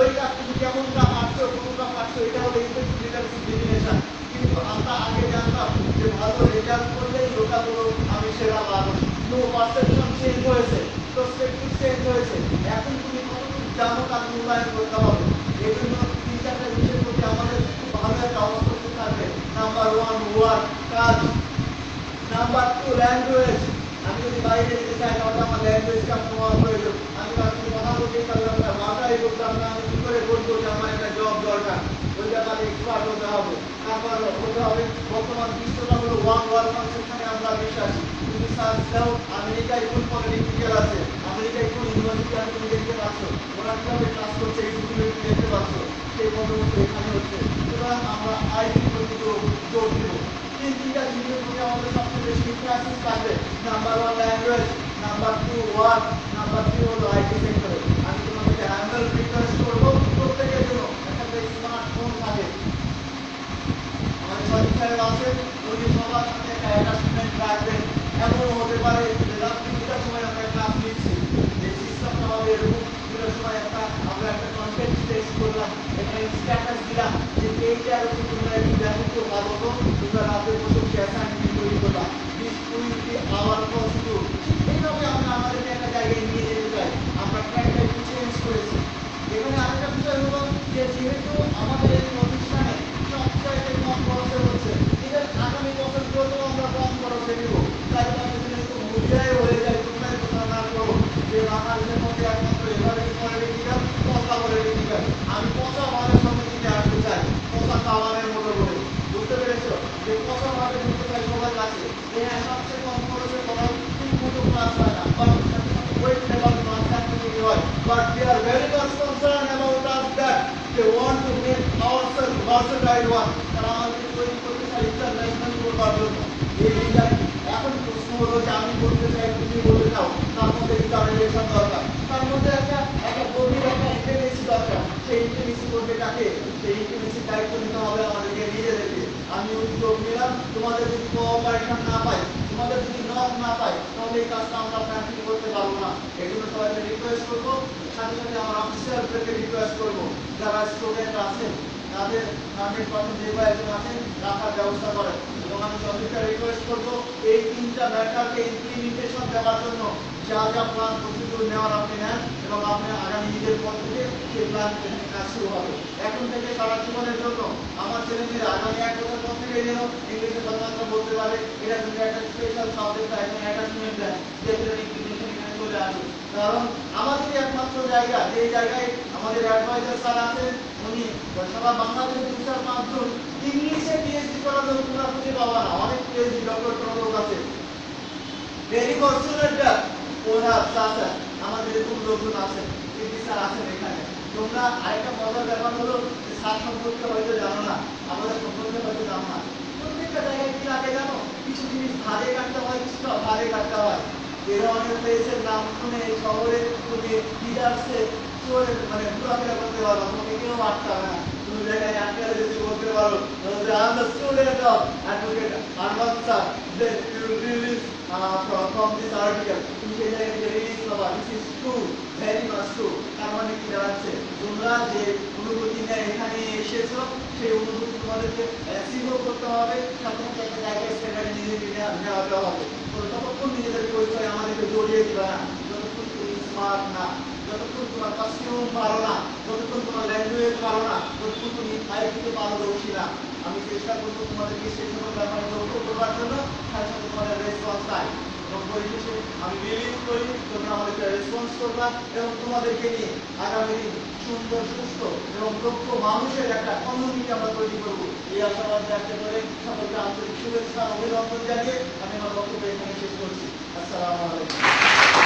ওই কাজ তুমি কেমনটা পারছো কোনটা পারছো, এটা হলো ইফেক্টিভ লিডারশিপ ডেফিনেশন। কিন্তু আমরা আগে জানতাম যে ভালো রেজাল্ট করলেই ওটা হলো আমি সেরা মানুষ। নো, পারসেপশন চেঞ্জ হয়েছে, পার্সপেক্টিভ চেঞ্জ হয়েছে। এখন তুমি কতটুকু জানো তার মূল্যায়ন করতে হবে। এই জন্য 3-4টা বিষয়ের প্রতি আমাদের খুব ভালো একটা অবস্থা থাকবে। নাম্বার 1 ওয়ার্ক, কাজ। Number 2 language. আমি যদি বাইরে যেতে চাই তাহলে আমার ল্যাঙ্গুয়েজটা প্রমাণ প্রয়োজন। আমি কাউকে কথা বলতে পারলাম না, ভাষাই বলতাম না, আমি কি করে বলবো যে আমার একটা জব দরকার? ওই ব্যাপারে এক্সপার্ট হতে হবে। তারপর হতে হবে বর্তমান বিশ্বটা হলো ওয়ান ওয়ার্ল্ড কনসেপ্টে আমরা বিশ্বাসী। তুমি সার্চ দাও আমেরিকায় কোন পলিটিক্যাল আছে, আমেরিকায় কোন ইউনিভার্সিটি আছে তুমি দেখতে পাচ্ছ, ওরা কিভাবে ক্লাস করছে ইউটিউবে তুমি দেখতে পাচ্ছ। সেই পদ্ধতি এখানে হচ্ছে। সুতরাং আমরা আইটি প্রতি জোর দিব। তিনটা জিনিসের প্রতি আমাদের সবচেয়ে বেশি ইনফ্লুয়েন্স থাকবে। Number 1 language, number 2 work, number 3 হলো আইটি সেক্টরে। আমি তোমাদেরকে হ্যান্ডেল রিকোয়েস্ট করবো প্রত্যেকের জন্য একটা স্মার্টফোন থাকে। আমাদের সঠিক সাহেব আছে, উনি সবার সাথে একটা অ্যাটাচমেন্ট রাখবেন। এমনও হতে পারে যে রাত 2টার সময় আমরা ক্লাস নিচ্ছি, যে সিস্টেমটা হবে এরকম 2টার সময় আমরা একটা কন্টেন্ট টেক্সট করলাম, একটা স্ট্যাটাস দিলাম যে এইটার উপর তোমরা একটু দেখো তো ভালো তো, তোমরা রাতে বসে অ্যাসাইনমেন্ট তৈরি করবা। This will be our first two. এইভাবে আমরা আমাদেরকে একটা জায়গায় নিয়ে যেতে চাই। আমরা ট্র্যাকটা একটু চেঞ্জ করেছি। এখানে আরেকটা বিষয় হলো যে যেহেতু আমাদের এই প্রতিষ্ঠানে সবচাইতে কম খরচে হচ্ছে, এদের আগামী বছরগুলোতেও আমরা কম খরচে দিব। তাই তাদের যেহেতু মূল্যায় হয়ে যায়, তোমরাই ঘোষণা না করো যে বাংলাদেশের মধ্যে একমাত্র এভারেজ পলিটিক্যাল পচা পলিটিক্যাল। আমি পচা ভাবের সঙ্গে দিতে আসতে চাই, পচা খাওয়ানোর মতো করে। বুঝতে পেরেছ যে পচা ভাবে ঢুকতে চাই সবার কাছে। হ্যাঁ, সবচেয়ে কম খরচে করা ঠিক মতো ক্লাস হয় না, but wait level class activity হয়। But we are very much concerned about us that they want to make ourselves versatile one. তারা আমাদের তৈরি করতে চাই ইন্টারন্যাশনাল করবার জন্য। এই লিডার এখন প্রশ্ন হলো যে আমি বলতে চাই তুমি বলে যাও, তার মধ্যে ডিটারমিনেশন দরকার, তার মধ্যে একটা গভীর একটা ইন্টেলিজেন্স দরকার। সেই ইন্টেলিজেন্স করবে কাকে? সেই ইন্টেলিজেন্স দায়িত্ব নিতে হবে আমাদেরকে নিজেদেরকে। আমি উদ্যোগ নিলাম, তোমাদের যদি কোঅপারেশন না পাই, তোমাদের যদি নক না পাই, তাহলে এই কাজটা আমরা কন্টিনিউ করতে পারবো না। এই জন্য সবাইকে রিকোয়েস্ট করবো, সাথে সাথে আমার অফিসারদেরকে রিকোয়েস্ট করবো, যারা স্টুডেন্ট আছেন তাদের 100% যে কয়েকজন আছেন রাখার ব্যবস্থা করেন। এবং আমি সবাইকে রিকোয়েস্ট করবো এই 3টা ম্যাটারকে ইমপ্লিমেন্টেশন দেওয়ার জন্য যা যা প্ল্যান প্রসিডিউর নেওয়ার আপনি নেন, এবং আপনি আগামী ঈদের পর থেকে সেই প্ল্যান কাজ শুরু হবে। এখন থেকে সারা জীবনের জন্য আমার ছেলেমেয়েরা আগামী 1 বছর পর থেকে যেন ইংলিশে কথাবার্তা বলতে পারে, এটা কিন্তু একটা স্পেশাল সাবজেক্ট এখন অ্যাটাচমেন্ট দেয়, যেগুলো ইমপ্লিমেন্টেশন এখানে চলে আসে। কারণ আমাদেরই একমাত্র জায়গা, যে জায়গায় আমাদের অ্যাডভাইজার স্যার আছেন, উনি সারা বাংলাদেশের 2-4-5 জন ইংলিশে পিএইচডি করার লোক তোমরা খুঁজে পাবা না। অনেক পিএইচডি ডক্টর করার লোক আছে। ভেরি ফরচুনেট দ্যাট ওরা স্যার আমাদের এরকম লোকজন আছেন, পিএইচডি স্যার আছেন এখানে। তোমরা আরেকটা মজার ব্যাপার হলো স্যার সম্পর্কে হয়তো জানো না, আমাদের সম্পর্কে হয়তো জানো না। প্রত্যেকটা জায়গায় কি লাগে জানো? কিছু জিনিস ধারে কাটতে হয়, কিছুটা ধারে কাটতে হয়। এই ধরনের প্লেসের নাম শুনে এই শহরে তুমি লিডারসে মানে ঘোরাফেরা করতে পারো, তোমাকে কেউ আটকাবে না। তুমি জায়গায় আটকালে যদি বলতে পারো যে I am the student of advocate Arman sir, then you will release from this article, তুমি সেই জায়গায় যে রিলিজ পাবা। This is true, very much true. তার মানে কি দাঁড়াচ্ছে? তোমরা যে অনুভূতি নিয়ে এখানে এসেছো, সেই অনুভূতি তোমাদেরকে অ্যাচিভও করতে হবে, সাথে সাথে একটা জায়গায় সেখানে নিজেকে নেওয়াতে হবে। ততক্ষণ নিজেদের পরিচয় আমাদেরকে জড়িয়ে দিবে না যতক্ষণ তুমি স্মার্ট না, যতক্ষণ তোমার কস্টিউম পারো না, যতক্ষণ তোমার ল্যাঙ্গুয়েজ পারো না, যতক্ষণ তুমি আইটিতে পারদর্শী না। আমি চেষ্টা করবো তোমাদেরকে সেই সকল ব্যাপারে লক্ষ্য করবার জন্য, সাথে সাথে তোমাদের রেসপন্স চাই। এবং পরিশেষে আমি বিলিভ করি তোমরা আমাদেরকে রেসপন্স করবা, এবং তোমাদেরকে নিয়ে আগামী দিন সুন্দর, সুস্থ এবং দক্ষ মানুষের একটা কমিউনিটি আমরা তৈরি করবো। এই আশাবাদ ব্যক্ত করে সকলকে আন্তরিক শুভেচ্ছা অভিনন্দন জানিয়ে আমি আমার বক্তব্য এখানে শেষ করছি। আসসালামু আলাইকুম।